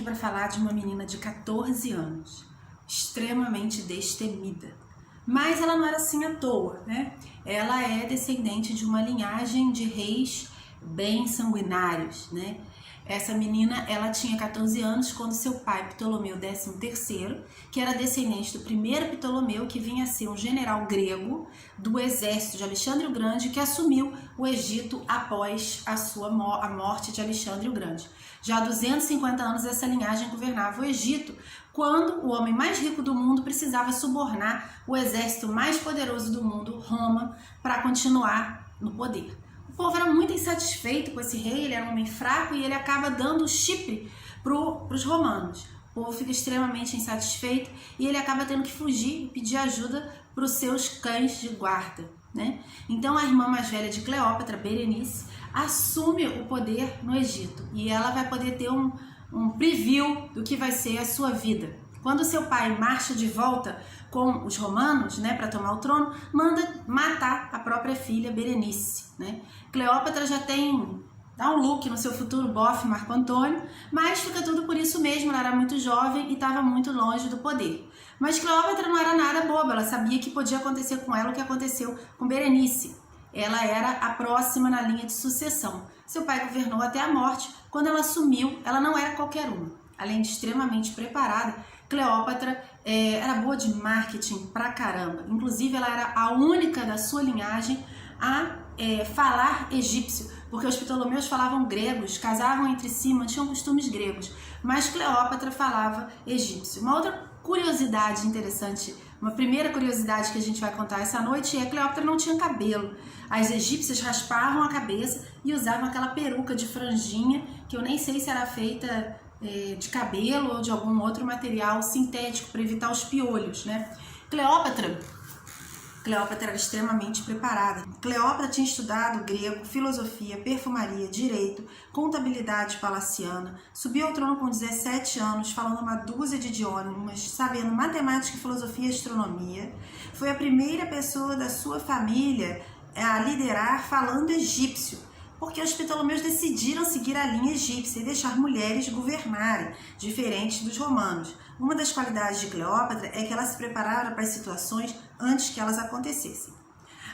para falar de uma menina de 14 anos, extremamente destemida. Mas ela não era assim à toa, né? Ela é descendente de uma linhagem de reis bem sanguinários, né? Essa menina, ela tinha 14 anos quando seu pai, Ptolomeu XIII, que era descendente do primeiro Ptolomeu, que vinha a ser um general grego do exército de Alexandre o Grande, que assumiu o Egito após a morte de Alexandre o Grande. Já há 250 anos essa linhagem governava o Egito, quando o homem mais rico do mundo precisava subornar o exército mais poderoso do mundo, Roma, para continuar no poder. O povo era muito insatisfeito com esse rei, ele era um homem fraco e ele acaba dando Chipre para os romanos. O povo fica extremamente insatisfeito e ele acaba tendo que fugir e pedir ajuda para os seus cães de guarda, né? Então a irmã mais velha de Cleópatra, Berenice, assume o poder no Egito e ela vai poder ter um preview do que vai ser a sua vida. Quando seu pai marcha de volta com os romanos, né, para tomar o trono, manda matar a própria filha Berenice, né? Cleópatra já dá um look no seu futuro bofe Marco Antônio, mas fica tudo por isso mesmo, ela era muito jovem e estava muito longe do poder. Mas Cleópatra não era nada boba, ela sabia que podia acontecer com ela o que aconteceu com Berenice. Ela era a próxima na linha de sucessão. Seu pai governou até a morte. Quando ela assumiu, ela não era qualquer uma. Além de extremamente preparada, Cleópatra era boa de marketing pra caramba. Inclusive, ela era a única da sua linhagem a falar egípcio, porque os Ptolomeus falavam gregos, casavam entre si, mantinham costumes gregos, mas Cleópatra falava egípcio. Uma outra curiosidade interessante, uma primeira curiosidade que a gente vai contar essa noite é que Cleópatra não tinha cabelo. As egípcias raspavam a cabeça e usavam aquela peruca de franjinha, que eu nem sei se era feita de cabelo ou de algum outro material sintético para evitar os piolhos, né? Cleópatra era extremamente preparada. Cleópatra tinha estudado grego, filosofia, perfumaria, direito, contabilidade palaciana, subiu ao trono com 17 anos, falando uma dúzia de idiomas, sabendo matemática, filosofia e astronomia. Foi a primeira pessoa da sua família a liderar falando egípcio, porque os Ptolomeus decidiram seguir a linha egípcia e deixar mulheres governarem, diferente dos romanos. Uma das qualidades de Cleópatra é que ela se preparava para as situações antes que elas acontecessem.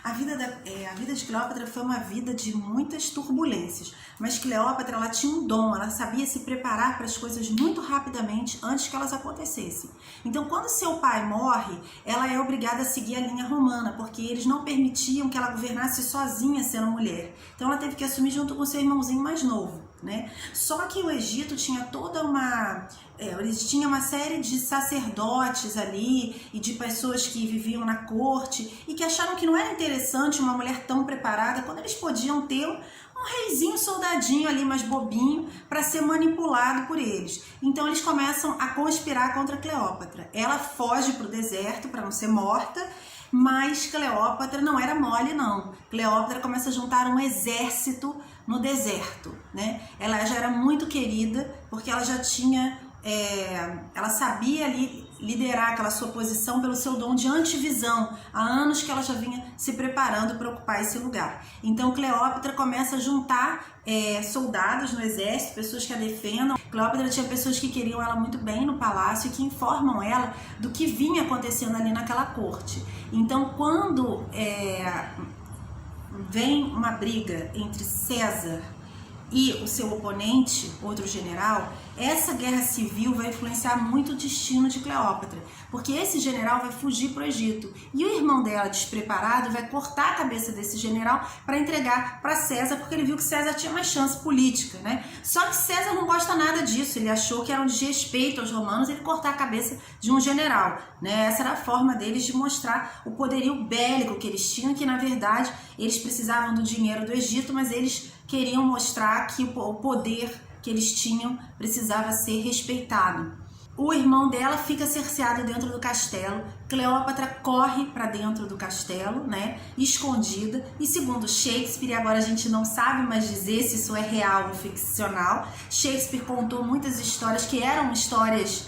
A vida de Cleópatra foi uma vida de muitas turbulências, mas Cleópatra ela tinha um dom, ela sabia se preparar para as coisas muito rapidamente antes que elas acontecessem. Então, quando seu pai morre, ela é obrigada a seguir a linha romana, porque eles não permitiam que ela governasse sozinha sendo mulher. Então, ela teve que assumir junto com seu irmãozinho mais novo, né? Só que o Egito tinha eles tinham uma série de sacerdotes ali e de pessoas que viviam na corte e que acharam que não era interessante uma mulher tão preparada quando eles podiam ter um reizinho soldadinho ali mais bobinho para ser manipulado por eles. Então eles começam a conspirar contra Cleópatra. Ela foge para o deserto para não ser morta, mas Cleópatra não era mole não. Cleópatra começa a juntar um exército no deserto, né? Ela já era muito querida porque ela já tinha ela sabia liderar aquela sua posição pelo seu dom de antevisão. Há anos que ela já vinha se preparando para ocupar esse lugar. Então Cleópatra começa a juntar soldados no exército, pessoas que a defendam. Cleópatra tinha pessoas que queriam ela muito bem no palácio e que informam ela do que vinha acontecendo ali naquela corte. Então quando vem uma briga entre César e o seu oponente, outro general, essa guerra civil vai influenciar muito o destino de Cleópatra, porque esse general vai fugir para o Egito e o irmão dela, despreparado, vai cortar a cabeça desse general para entregar para César, porque ele viu que César tinha mais chance política, né? Só que César não gosta nada disso, ele achou que era um desrespeito aos romanos ele cortar a cabeça de um general, né? Essa era a forma deles de mostrar o poderio bélico que eles tinham, que na verdade eles precisavam do dinheiro do Egito, mas eles queriam mostrar que o poder que eles tinham precisava ser respeitado. O irmão dela fica cerceado dentro do castelo. Cleópatra corre para dentro do castelo, né, escondida. E segundo Shakespeare, agora a gente não sabe mais dizer se isso é real ou ficcional, Shakespeare contou muitas histórias que eram histórias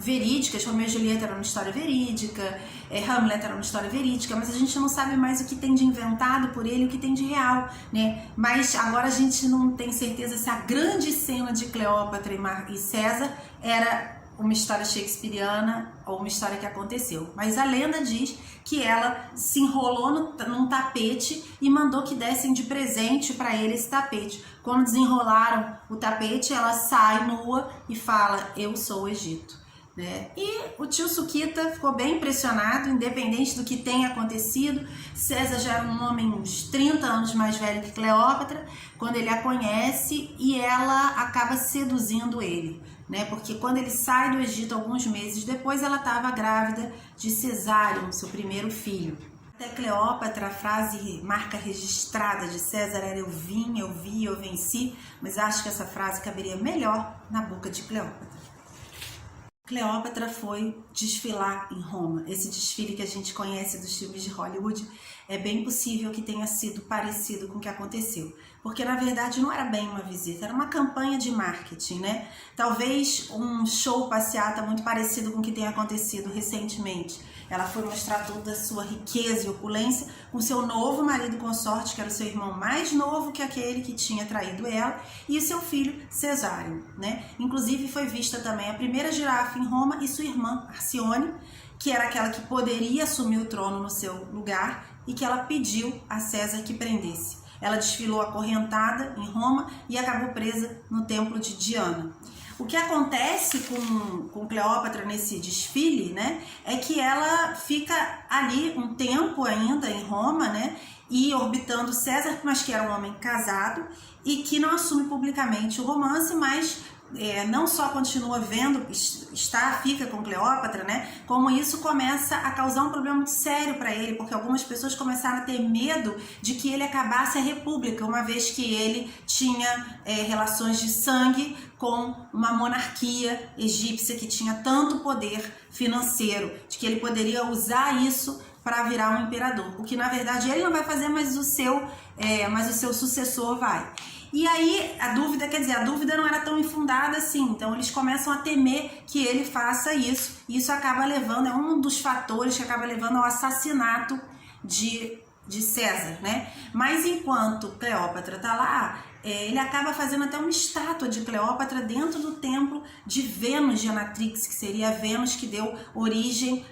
verídicas, Romeu e Julieta era uma história verídica, Hamlet era uma história verídica, mas a gente não sabe mais o que tem de inventado por ele e o que tem de real, né? Mas agora a gente não tem certeza se a grande cena de Cleópatra e César era uma história shakespeariana ou uma história que aconteceu. Mas a lenda diz que ela se enrolou num tapete e mandou que dessem de presente para ele esse tapete. Quando desenrolaram o tapete, ela sai nua e fala: eu sou o Egito. Né? E o tio Suquita ficou bem impressionado, independente do que tenha acontecido. César já era um homem uns 30 anos mais velho que Cleópatra, quando ele a conhece, e ela acaba seduzindo ele, né? Porque quando ele sai do Egito alguns meses depois, ela estava grávida de Cesáreo, seu primeiro filho. Até Cleópatra, a frase marca registrada de César era: eu vim, eu vi, eu venci, mas acho que essa frase caberia melhor na boca de Cleópatra. Cleópatra foi desfilar em Roma. Esse desfile que a gente conhece dos filmes de Hollywood é bem possível que tenha sido parecido com o que aconteceu, porque na verdade não era bem uma visita, era uma campanha de marketing, né? Talvez um show passeata muito parecido com o que tem acontecido recentemente. Ela foi mostrar toda a sua riqueza e opulência com seu novo marido consorte, que era o seu irmão mais novo que aquele que tinha traído ela, e seu filho Cesáreo, né? Inclusive foi vista também a primeira girafa em Roma e sua irmã Arcione, que era aquela que poderia assumir o trono no seu lugar e que ela pediu a César que prendesse. Ela desfilou acorrentada em Roma e acabou presa no templo de Diana. O que acontece com Cleópatra nesse desfile, né, é que ela fica ali um tempo ainda em Roma, né, e orbitando César, mas que era um homem casado e que não assume publicamente o romance, mas não só continua vendo, fica com Cleópatra, né? Como isso começa a causar um problema muito sério para ele, porque algumas pessoas começaram a ter medo de que ele acabasse a república, uma vez que ele tinha relações de sangue com uma monarquia egípcia que tinha tanto poder financeiro, de que ele poderia usar isso para virar um imperador, o que na verdade ele não vai fazer, mas o seu sucessor vai. E aí a dúvida não era tão infundada assim, então eles começam a temer que ele faça isso, e isso acaba levando, é um dos fatores que acaba levando ao assassinato de César, né? Mas enquanto Cleópatra tá lá, ele acaba fazendo até uma estátua de Cleópatra dentro do templo de Vênus Genatrix, que seria a Vênus que deu origem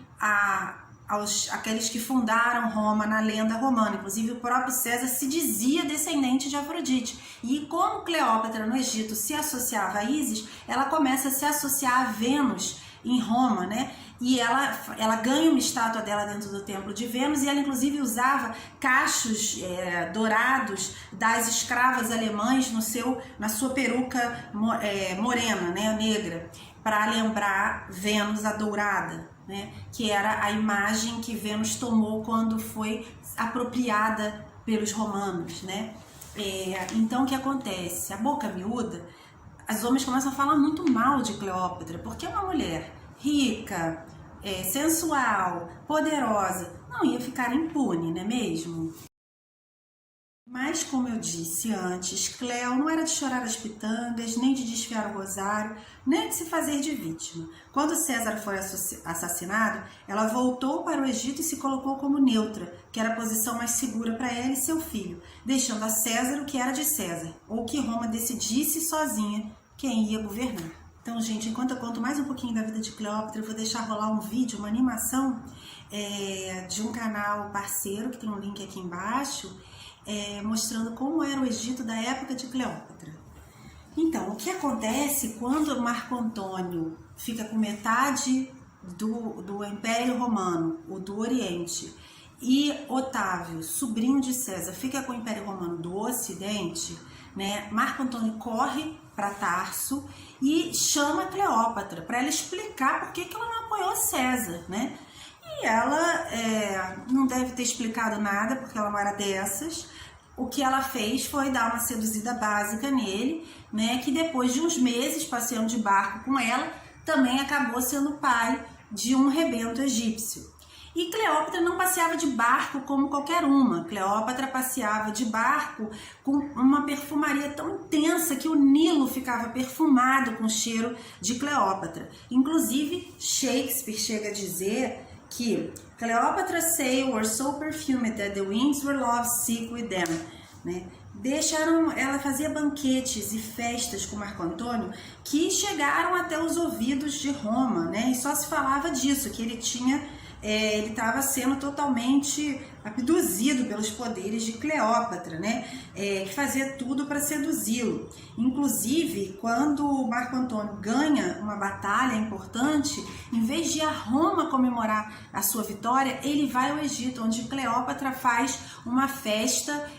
aqueles que fundaram Roma na lenda romana. Inclusive o próprio César se dizia descendente de Afrodite. E como Cleópatra no Egito se associava a Ísis, ela começa a se associar a Vênus em Roma, né? E ela ganha uma estátua dela dentro do templo de Vênus, e ela inclusive usava cachos dourados das escravas alemãs na sua peruca morena, né, negra, para lembrar Vênus a dourada, né, que era a imagem que Vênus tomou quando foi apropriada pelos romanos, né? Então o que acontece? A boca miúda, os homens começam a falar muito mal de Cleópatra, porque uma mulher rica, sensual, poderosa, não ia ficar impune, não é mesmo? Mas, como eu disse antes, Cleo não era de chorar as pitangas, nem de desfiar o rosário, nem de se fazer de vítima. Quando César foi assassinado, ela voltou para o Egito e se colocou como neutra, que era a posição mais segura para ela e seu filho, deixando a César o que era de César, ou que Roma decidisse sozinha quem ia governar. Então, gente, enquanto eu conto mais um pouquinho da vida de Cleópatra, eu vou deixar rolar um vídeo, uma animação de um canal parceiro, que tem um link aqui embaixo, mostrando como era o Egito da época de Cleópatra. Então, o que acontece quando Marco Antônio fica com metade do Império Romano, o do Oriente, e Otávio, sobrinho de César, fica com o Império Romano do Ocidente, né? Marco Antônio corre para Tarso e chama Cleópatra para ela explicar por que ela não apoiou César, né? E ela não deve ter explicado nada, porque ela não era dessas. O que ela fez foi dar uma seduzida básica nele, né? Que depois de uns meses passeando de barco com ela, também acabou sendo pai de um rebento egípcio. E Cleópatra não passeava de barco como qualquer uma. Cleópatra passeava de barco com uma perfumaria tão intensa que o Nilo ficava perfumado com o cheiro de Cleópatra. Inclusive, Shakespeare chega a dizer que Cleopatra's sails were so perfumed that the winds were lovesick with them, né? Ela fazia banquetes e festas com Marco Antônio que chegaram até os ouvidos de Roma, né? E só se falava disso, que ele estava sendo totalmente abduzido pelos poderes de Cleópatra, né? Que fazia tudo para seduzi-lo. Inclusive, quando Marco Antônio ganha uma batalha importante, em vez de ir a Roma comemorar a sua vitória, ele vai ao Egito, onde Cleópatra faz uma festa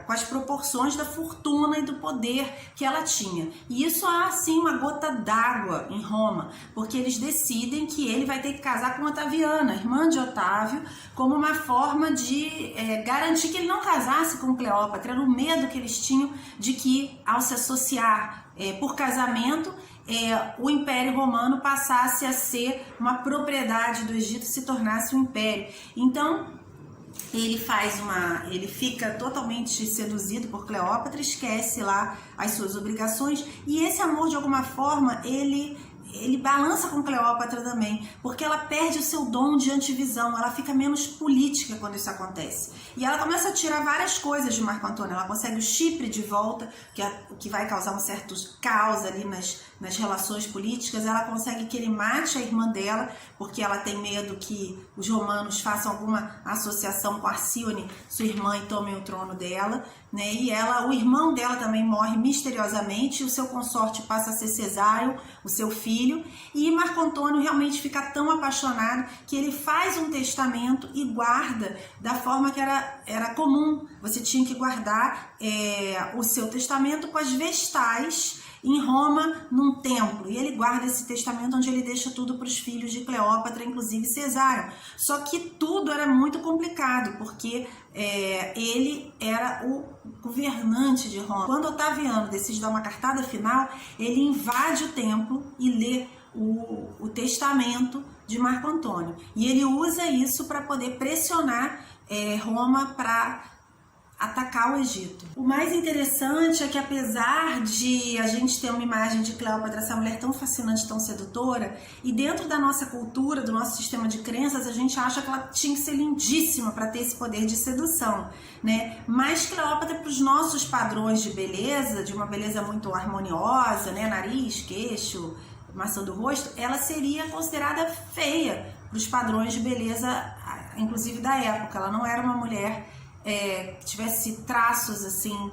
com as proporções da fortuna e do poder que ela tinha. E isso há, assim, uma gota d'água em Roma, porque eles decidem que ele vai ter que casar com Otaviana, irmã de Otávio, como uma forma de garantir que ele não casasse com Cleópatra. Era o medo que eles tinham de que, ao se associar por casamento, o Império Romano passasse a ser uma propriedade do Egito, se tornasse um império. Então, ele fica totalmente seduzido por Cleópatra, esquece lá as suas obrigações, e esse amor, de alguma forma, ele balança com Cleópatra também, porque ela perde o seu dom de antivisão, ela fica menos política quando isso acontece. E ela começa a tirar várias coisas de Marco Antônio. Ela consegue o Chipre de volta, que vai causar um certo caos ali nas relações políticas. Ela consegue que ele mate a irmã dela, porque ela tem medo que os romanos façam alguma associação com Arcíone, sua irmã, e tomem o trono dela, né? E o irmão dela também morre misteriosamente, e o seu consorte passa a ser Cesário, o seu filho, e Marco Antônio realmente fica tão apaixonado que ele faz um testamento e guarda da forma que era comum. Você tinha que guardar o seu testamento com as vestais em Roma, num templo, e ele guarda esse testamento onde ele deixa tudo para os filhos de Cleópatra, inclusive Cesário. Só que tudo era muito complicado, porque ele era o governante de Roma. Quando Otaviano decide dar uma cartada final, ele invade o templo e lê o testamento de Marco Antônio, e ele usa isso para poder pressionar Roma para atacar o Egito. O mais interessante é que, apesar de a gente ter uma imagem de Cleópatra, essa mulher tão fascinante, tão sedutora, e dentro da nossa cultura, do nosso sistema de crenças, a gente acha que ela tinha que ser lindíssima para ter esse poder de sedução, né? Mas Cleópatra, para os nossos padrões de beleza, de uma beleza muito harmoniosa, né? Nariz, queixo, maçã do rosto, ela seria considerada feia para os padrões de beleza, inclusive da época. Ela não era uma mulher que tivesse traços assim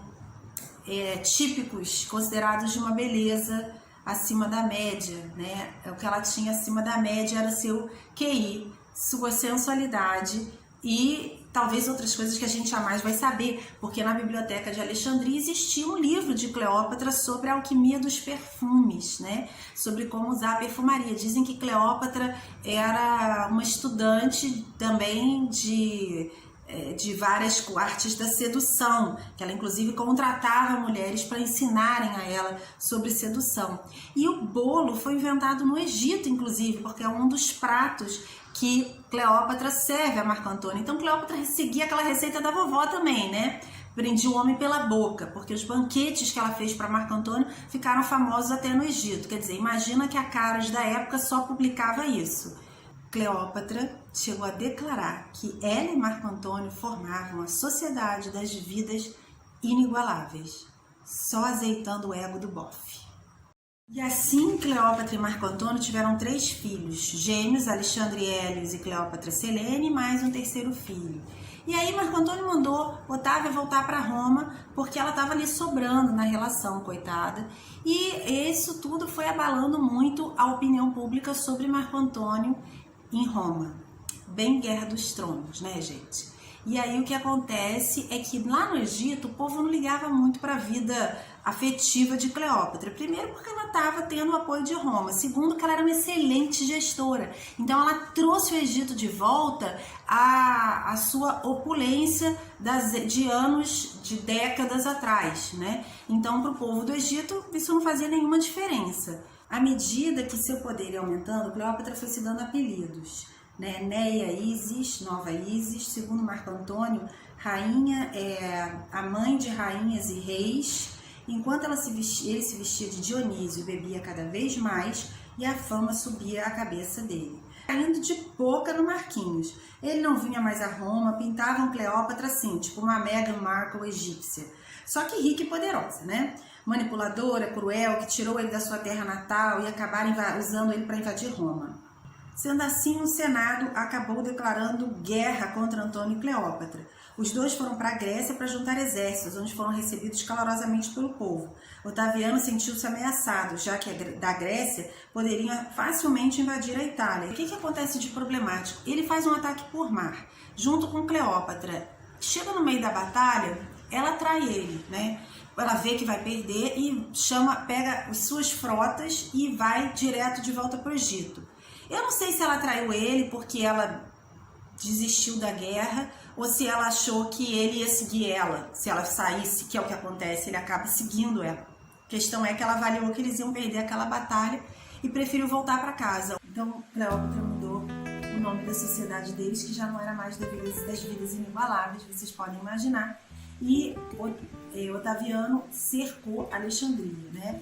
típicos, considerados de uma beleza acima da média, né? O que ela tinha acima da média era seu QI, sua sensualidade e talvez outras coisas que a gente jamais vai saber, porque na Biblioteca de Alexandria existia um livro de Cleópatra sobre a alquimia dos perfumes, né? Sobre como usar a perfumaria. Dizem que Cleópatra era uma estudante também de várias artes da sedução, que ela inclusive contratava mulheres para ensinarem a ela sobre sedução. E o bolo foi inventado no Egito, inclusive, porque é um dos pratos que Cleópatra serve a Marco Antônio. Então Cleópatra seguia aquela receita da vovó também, né? Prendia o homem pela boca, porque os banquetes que ela fez para Marco Antônio ficaram famosos até no Egito. Quer dizer, imagina que a Caras da época só publicava isso. Cleópatra chegou a declarar que ela e Marco Antônio formavam a sociedade das vidas inigualáveis, só azeitando o ego do bofe. E assim Cleópatra e Marco Antônio tiveram 3 filhos, gêmeos, Alexandre Hélios e Cleópatra Selene, e mais um terceiro filho. E aí Marco Antônio mandou Otávia voltar para Roma, porque ela estava ali sobrando na relação, coitada. E isso tudo foi abalando muito a opinião pública sobre Marco Antônio em Roma. Bem Guerra dos Tronos, né, gente? E aí o que acontece é que lá no Egito o povo não ligava muito para a vida afetiva de Cleópatra. Primeiro porque ela estava tendo o apoio de Roma. Segundo que ela era uma excelente gestora. Então ela trouxe o Egito de volta à sua opulência de anos, de décadas atrás, né? Então para o povo do Egito isso não fazia nenhuma diferença. À medida que seu poder ia aumentando, Cleópatra foi se dando apelidos. né? Neia Isis, nova Isis. Segundo Marco Antônio, rainha é a mãe de rainhas e reis. Enquanto ele se vestia de Dionísio e bebia cada vez mais, e a fama subia à cabeça dele. Caindo de boca no Marquinhos. Ele não vinha mais a Roma, pintavam Cleópatra assim, tipo uma Meghan Markle egípcia. Só que rica e poderosa, né? Manipuladora, cruel, que tirou ele da sua terra natal e acabaram usando ele para invadir Roma. Sendo assim, o Senado acabou declarando guerra contra Antônio e Cleópatra. Os dois foram para a Grécia para juntar exércitos, onde foram recebidos calorosamente pelo povo. Otaviano sentiu-se ameaçado, já que da Grécia poderia facilmente invadir a Itália. O que acontece de problemático? Ele faz um ataque por mar, junto com Cleópatra. Chega no meio da batalha, ela trai ele, né? Ela vê que vai perder e pega as suas frotas e vai direto de volta para o Egito. Eu não sei se ela traiu ele porque ela desistiu da guerra ou se ela achou que ele ia seguir ela. Se ela saísse, que é o que acontece, ele acaba seguindo ela. A questão é que ela avaliou que eles iam perder aquela batalha e preferiu voltar para casa. Então, Cleópatra mudou o nome da sociedade deles, que já não era mais das vidas inigualáveis, vocês podem imaginar. E Otaviano cercou Alexandria, né?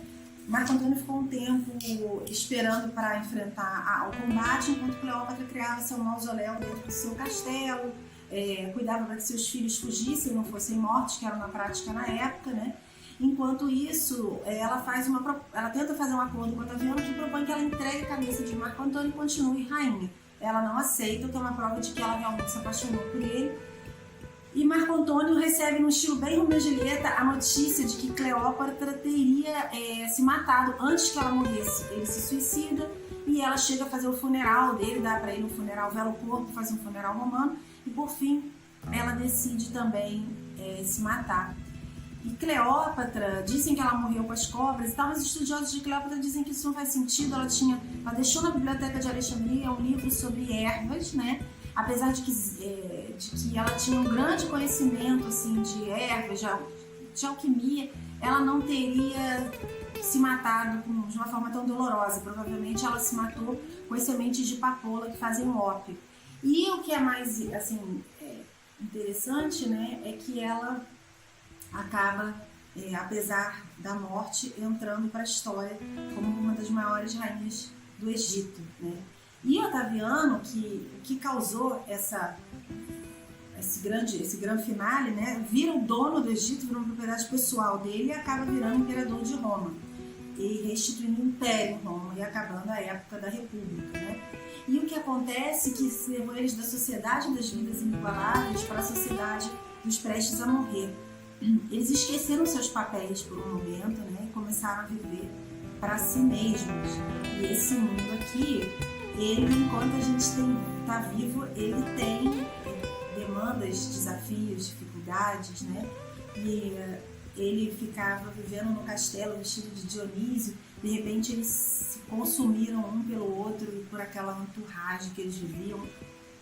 Marco Antônio ficou um tempo esperando para enfrentar o combate, enquanto Cleópatra criava seu mausoléu dentro do seu castelo, cuidava para que seus filhos fugissem e não fossem mortos, que era uma prática na época, né? Enquanto isso, ela tenta fazer um acordo com Otaviano que propõe que ela entregue a cabeça de Marco Antônio e continue rainha. Ela não aceita, o que é uma prova de que ela realmente se apaixonou por ele. E Marco Antônio recebe, num estilo bem Romeu e Julieta, a notícia de que Cleópatra teria se matado antes que ela morresse. Ele se suicida e ela chega a fazer o funeral dele, dá para ele um funeral, vela o corpo, faz um funeral romano e, por fim, ela decide também se matar. E Cleópatra, dizem que ela morreu com as cobras e tal, mas os estudiosos de Cleópatra dizem que isso não faz sentido. Ela deixou na Biblioteca de Alexandria um livro sobre ervas, né? Apesar de que ela tinha um grande conhecimento assim, de ervas, de alquimia, ela não teria se matado de uma forma tão dolorosa. Provavelmente ela se matou com as sementes de papoula que fazem ópio. E o que é mais assim, interessante, né, é que ela acaba, apesar da morte, entrando para a história como uma das maiores rainhas do Egito, né? E Otaviano, que causou esse grande finale, né, vira o dono do Egito, vira uma propriedade pessoal dele e acaba virando imperador de Roma e restituindo o império em Roma e acabando a época da República, né? E o que acontece é que levou eles da sociedade das vidas inigualáveis para a sociedade dos prestes a morrer. Eles esqueceram seus papéis por um momento, né, e começaram a viver para si mesmos. E esse mundo aqui, ele, enquanto a gente está vivo, ele tem demandas, desafios, dificuldades, né? E ele ficava vivendo no castelo vestido de Dionísio, de repente eles se consumiram um pelo outro e por aquela entourage que eles viviam,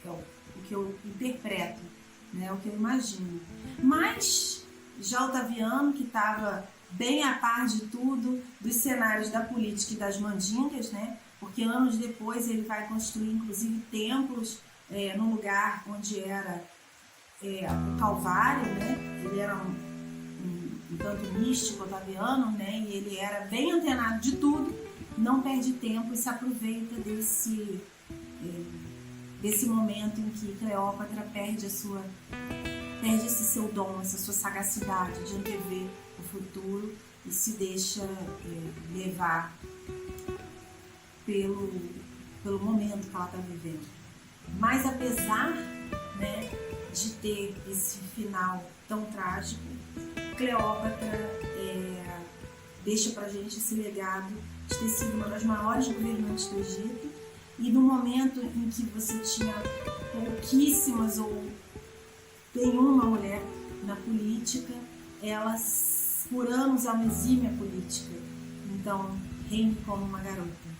que é o que eu interpreto, né? O que eu imagino. Mas já Otaviano, que estava bem a par de tudo, dos cenários da política e das mandingas, né? Porque anos depois ele vai construir inclusive templos no lugar onde era o Calvário, né? Ele era um tanto místico, Otaviano, né? E ele era bem antenado de tudo, não perde tempo e se aproveita desse momento em que Cleópatra perde esse seu dom, essa sua sagacidade de antever o futuro e se deixa levar pelo momento que ela está vivendo. Mas apesar, né, de ter esse final tão trágico, Cleópatra deixa pra gente esse legado de ter sido uma das maiores governantes do Egito, e no momento em que você tinha pouquíssimas ou nenhuma mulher na política, ela por anos é uma exímia política. Então, reine como uma garota.